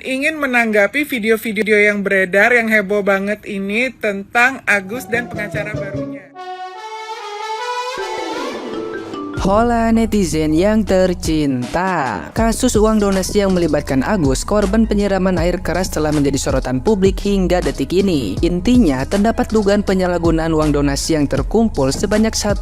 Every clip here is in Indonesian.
ingin menanggapi video-video yang beredar yang heboh banget ini tentang Agus dan pengacara barunya. Hola netizen yang tercinta. Kasus uang donasi yang melibatkan Agus, korban penyiraman air keras, telah menjadi sorotan publik hingga detik ini. Intinya, terdapat dugaan penyalahgunaan uang donasi yang terkumpul sebanyak 1,5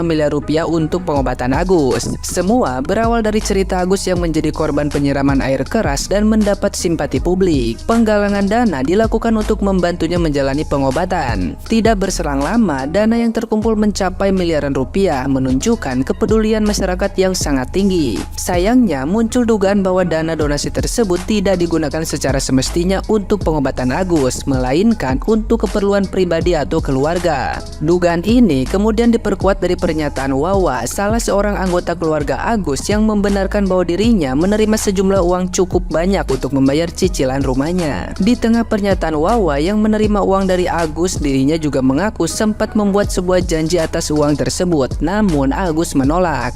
miliar rupiah untuk pengobatan Agus. Semua berawal dari cerita Agus yang menjadi korban penyiraman air keras dan mendapat simpati publik. Penggalangan dana dilakukan untuk membantunya menjalani pengobatan. Tidak berselang lama, dana yang terkumpul mencapai miliaran rupiah, menunjukkan kepedulian masyarakat yang sangat tinggi. Sayangnya, muncul dugaan bahwa dana donasi tersebut tidak digunakan secara semestinya untuk pengobatan Agus, melainkan untuk keperluan pribadi atau keluarga. Dugaan ini kemudian diperkuat dari pernyataan Wawa, salah seorang anggota keluarga Agus, yang membenarkan bahwa dirinya menerima sejumlah uang cukup banyak untuk membayar cicilan rumahnya. Di tengah pernyataan Wawa yang menerima uang dari Agus, dirinya juga mengaku sempat membuat sebuah janji atas uang tersebut, namun Agus menolak.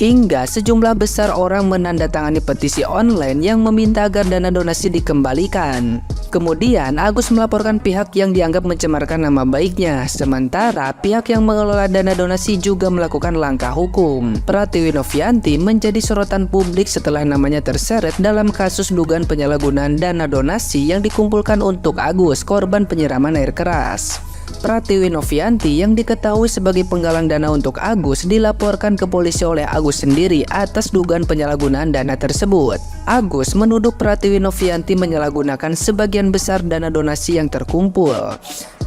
Hingga sejumlah besar orang menandatangani petisi online yang meminta agar dana donasi dikembalikan. Kemudian Agus melaporkan pihak yang dianggap mencemarkan nama baiknya. Sementara pihak yang mengelola dana donasi juga melakukan langkah hukum. Pratiwi Novianti menjadi sorotan publik setelah namanya terseret dalam kasus dugaan penyalahgunaan dana donasi yang dikumpulkan untuk Agus, korban penyiraman air keras. Pratiwi Novianti yang diketahui sebagai penggalang dana untuk Agus dilaporkan ke polisi oleh Agus sendiri atas dugaan penyalahgunaan dana tersebut. Agus menuduh Pratiwi Novianti menyalahgunakan sebagian besar dana donasi yang terkumpul.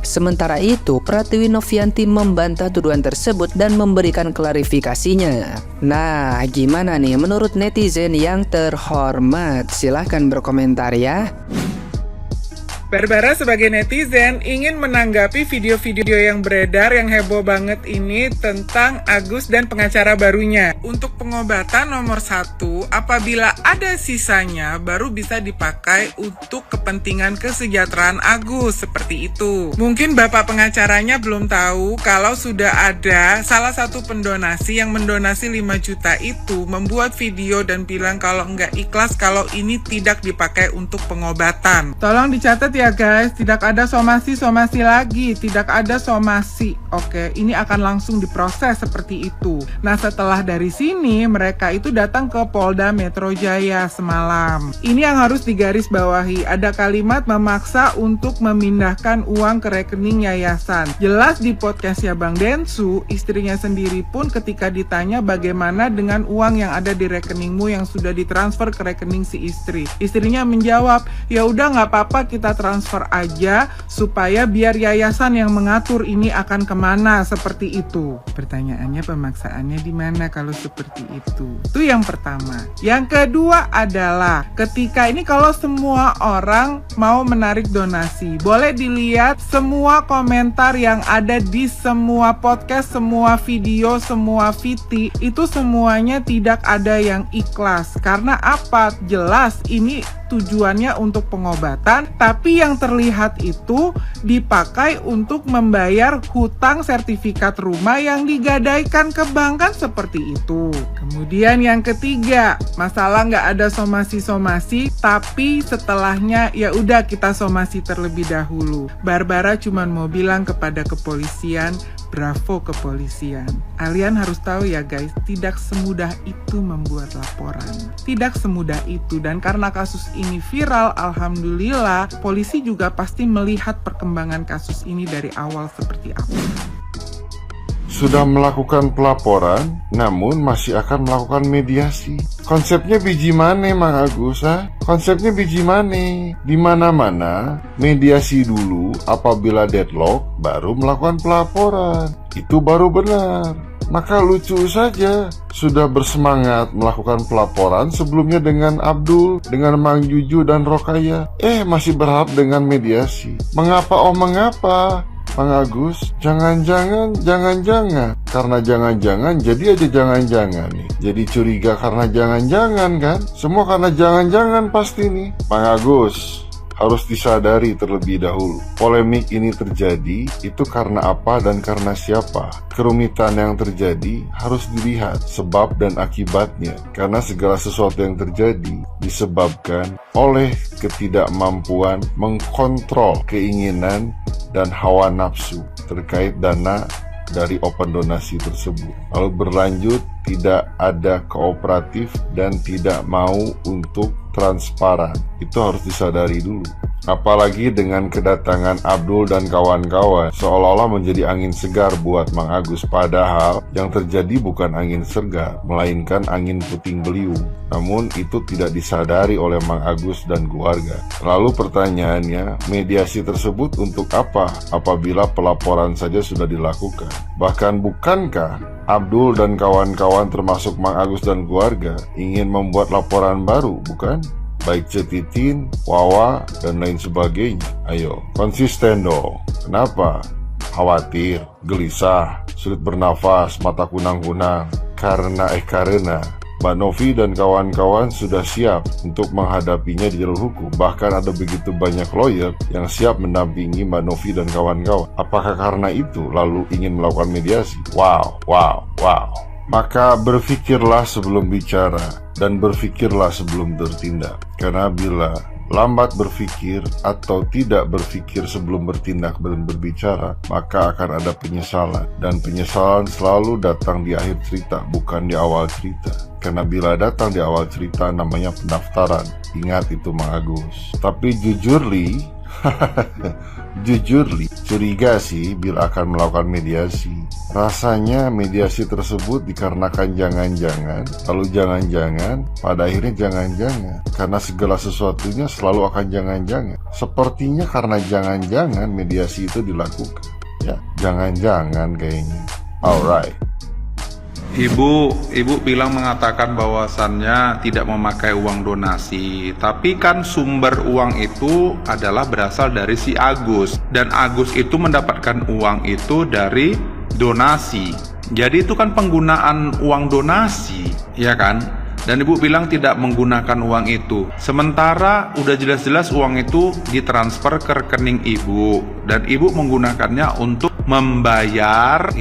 Sementara itu, Pratiwi Novianti membantah tuduhan tersebut dan memberikan klarifikasinya. Nah, gimana nih menurut netizen yang terhormat? Silahkan berkomentar ya. Barbara sebagai netizen ingin menanggapi video-video yang beredar yang heboh banget ini tentang Agus dan pengacara barunya. Untuk pengobatan nomor 1, apabila ada sisanya baru bisa dipakai untuk kepentingan kesejahteraan Agus, seperti itu. Mungkin bapak pengacaranya belum tahu kalau sudah ada salah satu pendonasi yang mendonasi 5 juta itu membuat video dan bilang kalau nggak ikhlas kalau ini tidak dipakai untuk pengobatan. Tolong dicatat ya guys, tidak ada somasi lagi, tidak ada somasi. Oke, ini akan langsung diproses seperti itu. Nah, setelah dari sini mereka itu datang ke Polda Metro Jaya semalam. Ini yang harus digarisbawahi, ada kalimat memaksa untuk memindahkan uang ke rekening yayasan. Jelas di podcastnya Bang Densu, istrinya sendiri pun ketika ditanya bagaimana dengan uang yang ada di rekeningmu yang sudah ditransfer ke rekening si istri. Istrinya menjawab, ya udah nggak apa-apa, kita transfer aja supaya biar yayasan yang mengatur ini akan kemana, seperti itu. Pertanyaannya, pemaksaannya di mana kalau seperti itu? Itu yang pertama. Yang kedua adalah ketika ini kalau semua orang mau menarik donasi, boleh dilihat semua komentar yang ada di semua podcast, semua video, semua VT, itu semuanya tidak ada yang ikhlas. Karena apa? Jelas ini tujuannya untuk pengobatan, tapi yang terlihat itu dipakai untuk membayar hutang sertifikat rumah yang digadaikan ke bank, kan seperti itu. Kemudian yang ketiga, masalah nggak ada somasi, tapi setelahnya ya udah kita somasi terlebih dahulu. Barbara cuman mau bilang kepada kepolisian, bravo kepolisian. Kalian harus tahu ya guys, tidak semudah itu membuat laporan. Tidak semudah itu, dan karena kasus ini viral, alhamdulillah polisi juga pasti melihat perkembangan kasus ini dari awal seperti apa. Sudah melakukan pelaporan, namun masih akan melakukan mediasi. Konsepnya biji mane, Mang Agus, Konsepnya biji mane. Di mana-mana mediasi dulu, apabila deadlock baru melakukan pelaporan. Itu baru benar. Maka lucu saja, sudah bersemangat melakukan pelaporan sebelumnya dengan Abdul, dengan Mang Juju dan Rokaya. Masih berharap dengan mediasi. Mengapa mengapa? Mang Agus, jangan-jangan. Karena jangan-jangan, jadi aja jangan-jangan nih. Jadi curiga karena jangan-jangan kan? Semua karena jangan-jangan pasti nih. Mang Agus, harus disadari terlebih dahulu. Polemik ini terjadi itu karena apa dan karena siapa. Kerumitan yang terjadi harus dilihat sebab dan akibatnya, karena segala sesuatu yang terjadi disebabkan oleh ketidakmampuan mengkontrol keinginan dan hawa nafsu terkait dana dari open donasi tersebut. Lalu berlanjut, tidak ada kooperatif dan tidak mau untuk transparan. Itu harus disadari dulu. Apalagi dengan kedatangan Abdul dan kawan-kawan, seolah-olah menjadi angin segar buat Mang Agus. Padahal yang terjadi bukan angin segar, melainkan angin puting beliung. Namun itu tidak disadari oleh Mang Agus dan keluarga. Lalu pertanyaannya, mediasi tersebut untuk apa apabila pelaporan saja sudah dilakukan? Bahkan bukankah Abdul dan kawan-kawan termasuk Mang Agus dan keluarga ingin membuat laporan baru, bukan? Baik Cetitin, Wawa, dan lain sebagainya. Ayo, konsisten dong. Kenapa? Khawatir, gelisah, sulit bernafas, mata kunang-kunang. Karena Mbak Novi dan kawan-kawan sudah siap untuk menghadapinya di jalur hukum. Bahkan ada begitu banyak lawyer yang siap mendampingi Mbak Novi dan kawan-kawan. Apakah karena itu lalu ingin melakukan mediasi? Wow. Maka berpikirlah sebelum bicara dan berpikirlah sebelum bertindak. Karena bila lambat berpikir atau tidak berpikir sebelum bertindak dan berbicara, maka akan ada penyesalan. Dan penyesalan selalu datang di akhir cerita, bukan di awal cerita. Karena bila datang di awal cerita namanya pendaftaran. Ingat itu Mang Agus. Tapi jujur Li, curiga sih bila akan melakukan mediasi. Rasanya mediasi tersebut dikarenakan jangan-jangan, lalu jangan-jangan, pada akhirnya jangan-jangan. Karena segala sesuatunya selalu akan jangan-jangan. Sepertinya karena jangan-jangan mediasi itu dilakukan. Ya, jangan-jangan kayaknya. Alright. Ibu bilang mengatakan bahwasannya tidak memakai uang donasi, tapi kan sumber uang itu adalah berasal dari si Agus, dan Agus itu mendapatkan uang itu dari donasi. Jadi itu kan penggunaan uang donasi, ya kan? Dan ibu bilang tidak menggunakan uang itu. Sementara udah jelas-jelas uang itu ditransfer ke rekening ibu, dan ibu menggunakannya untuk membayar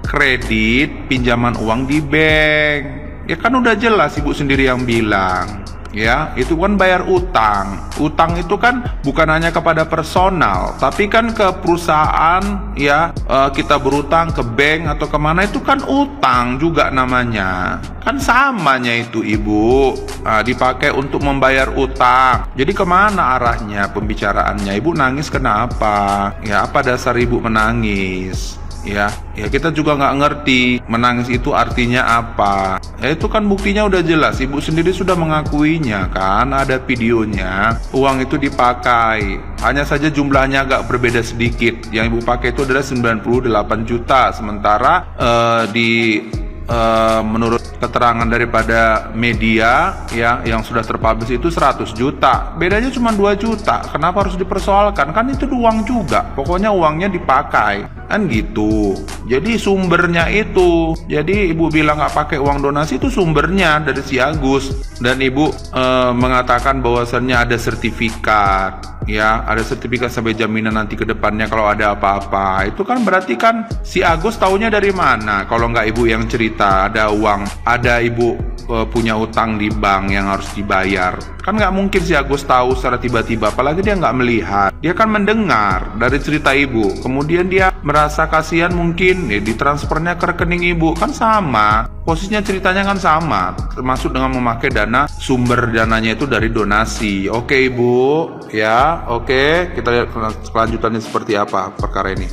kredit pinjaman uang di bank. Ya kan udah jelas ibu sendiri yang bilang. Ya, itu kan bayar utang. Utang itu kan bukan hanya kepada personal, tapi kan ke perusahaan, ya. Kita berutang ke bank atau kemana, itu kan utang juga namanya. Kan samanya itu ibu, dipakai untuk membayar utang. Jadi kemana arahnya pembicaraannya? Ibu nangis kenapa? Ya, apa dasar ibu menangis? Ya kita juga nggak ngerti menangis itu artinya apa. Ya itu kan buktinya udah jelas, ibu sendiri sudah mengakuinya kan, ada videonya. Uang itu dipakai, hanya saja jumlahnya agak berbeda sedikit. Yang ibu pakai itu adalah 98 juta, sementara menurut keterangan daripada media ya yang sudah terpublish itu 100 juta. Bedanya cuma 2 juta. Kenapa harus dipersoalkan? Kan itu uang juga. Pokoknya uangnya dipakai. Kan gitu. Jadi sumbernya itu. Jadi ibu bilang nggak pakai uang donasi itu sumbernya dari si Agus. Dan ibu mengatakan bahwasannya ada sertifikat. Ya, ada sertifikat sampai jaminan nanti ke depannya kalau ada apa-apa. Itu kan berarti kan si Agus taunya dari mana? Kalau nggak ibu yang cerita ada uang, ada ibu punya utang di bank yang harus dibayar. Kan nggak mungkin si Agus tahu secara tiba-tiba, apalagi dia nggak melihat. Dia kan mendengar dari cerita ibu, kemudian dia merasa kasihan mungkin, ditransfernya ke rekening ibu. Kan sama, posisinya ceritanya kan sama, termasuk dengan memakai dana, sumber dananya itu dari donasi. Oke ibu, ya oke, kita lihat kelanjutannya seperti apa perkara ini.